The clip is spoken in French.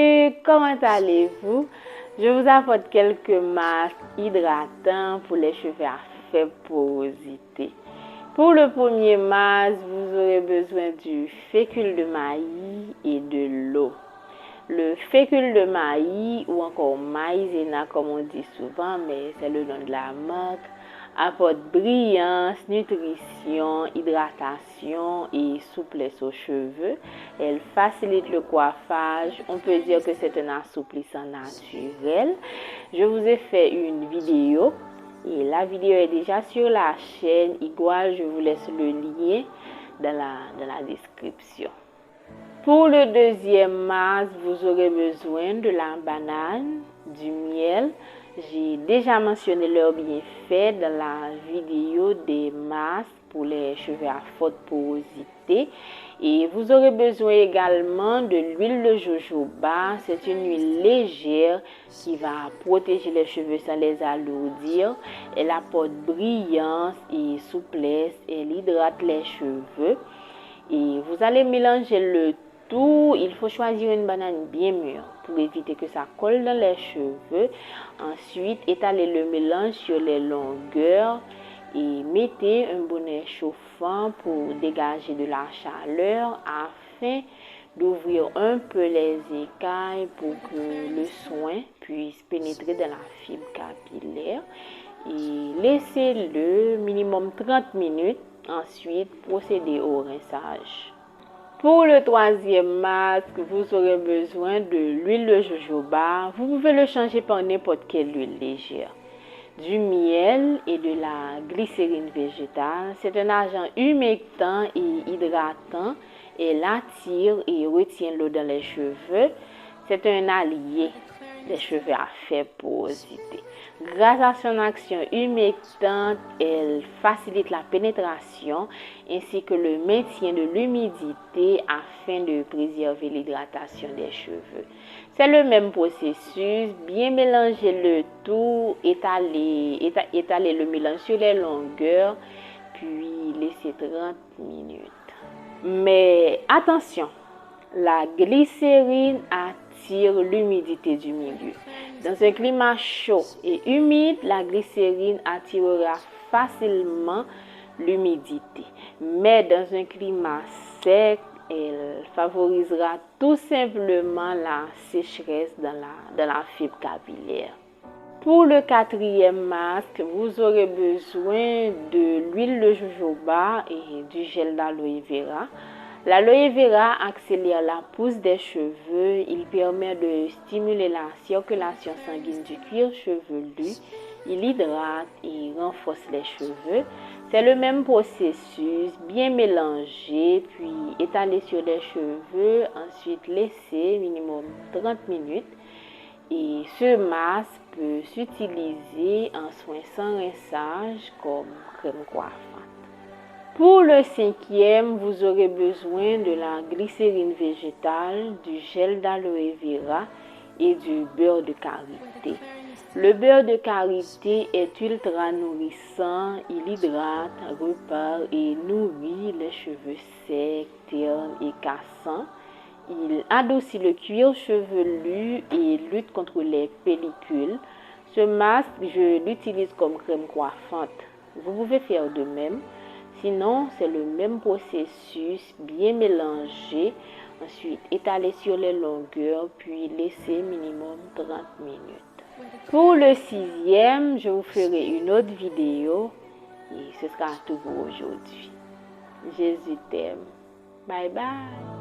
Salut, comment allez-vous? Je vous apporte quelques masques hydratants pour les cheveux à faible porosité. Pour le premier masque, vous aurez besoin du fécule de maïs et de l'eau. Le fécule de maïs ou encore maïzena comme on dit souvent, mais c'est le nom de la marque, apporte brillance, nutrition, hydratation et souplesse aux cheveux. Elle facilite le coiffage. On peut dire que c'est un assouplissant naturel. Je vous ai fait une vidéo et la vidéo est déjà sur la chaîne. Igual, je vous laisse le lien dans la description. Pour le deuxième masque, vous aurez besoin de la banane, du miel. J'ai déjà mentionné leurs bienfaits dans la vidéo des masques pour les cheveux à forte porosité. Et vous aurez besoin également de l'huile de jojoba. C'est une huile légère qui va protéger les cheveux sans les alourdir. Elle apporte brillance et souplesse. Elle hydrate les cheveux. Et vous allez mélanger le tout. Il faut choisir une banane bien mûre pour éviter que ça colle dans les cheveux. Ensuite, étalez le mélange sur les longueurs et mettez un bonnet chauffant pour dégager de la chaleur afin d'ouvrir un peu les écailles pour que le soin puisse pénétrer dans la fibre capillaire. Et laissez-le minimum 30 minutes. Ensuite, procédez au rinçage. Pour le troisième masque, vous aurez besoin de l'huile de jojoba. Vous pouvez le changer par n'importe quelle huile légère. Du miel et de la glycérine végétale. C'est un agent humectant et hydratant. Elle attire et retient l'eau dans les cheveux. C'est un allié des cheveux à faible porosité. Grâce à son action humectante, elle facilite la pénétration ainsi que le maintien de l'humidité afin de préserver l'hydratation des cheveux. C'est le même processus, bien mélanger le tout, étaler le mélange sur les longueurs, puis laisser 30 minutes. Mais attention, la glycérine attire l'humidité du milieu. Dans un climat chaud et humide, la glycérine attirera facilement l'humidité. Mais dans un climat sec, elle favorisera tout simplement la sécheresse dans la fibre capillaire. Pour le quatrième masque, vous aurez besoin de l'huile de jojoba et du gel d'aloe vera. L'aloe vera accélère la pousse des cheveux. Il permet de stimuler la circulation sanguine du cuir chevelu. Il hydrate et renforce les cheveux. C'est le même processus, bien mélangé, puis étalé sur les cheveux. Ensuite, laisser minimum 30 minutes. Et ce masque peut s'utiliser en soin sans rinçage comme crème coiffante. Pour le cinquième, vous aurez besoin de la glycérine végétale, du gel d'aloe vera et du beurre de karité. Le beurre de karité est ultra nourrissant, il hydrate, repart et nourrit les cheveux secs, ternes et cassants. Il adoucit le cuir chevelu et lutte contre les pellicules. Ce masque, je l'utilise comme crème coiffante. Vous pouvez faire de même. Sinon, c'est le même processus, bien mélangé. Ensuite, étaler sur les longueurs, puis laisser minimum 30 minutes. Pour le sixième, je vous ferai une autre vidéo et ce sera tout pour aujourd'hui. Jésus t'aime. Bye bye.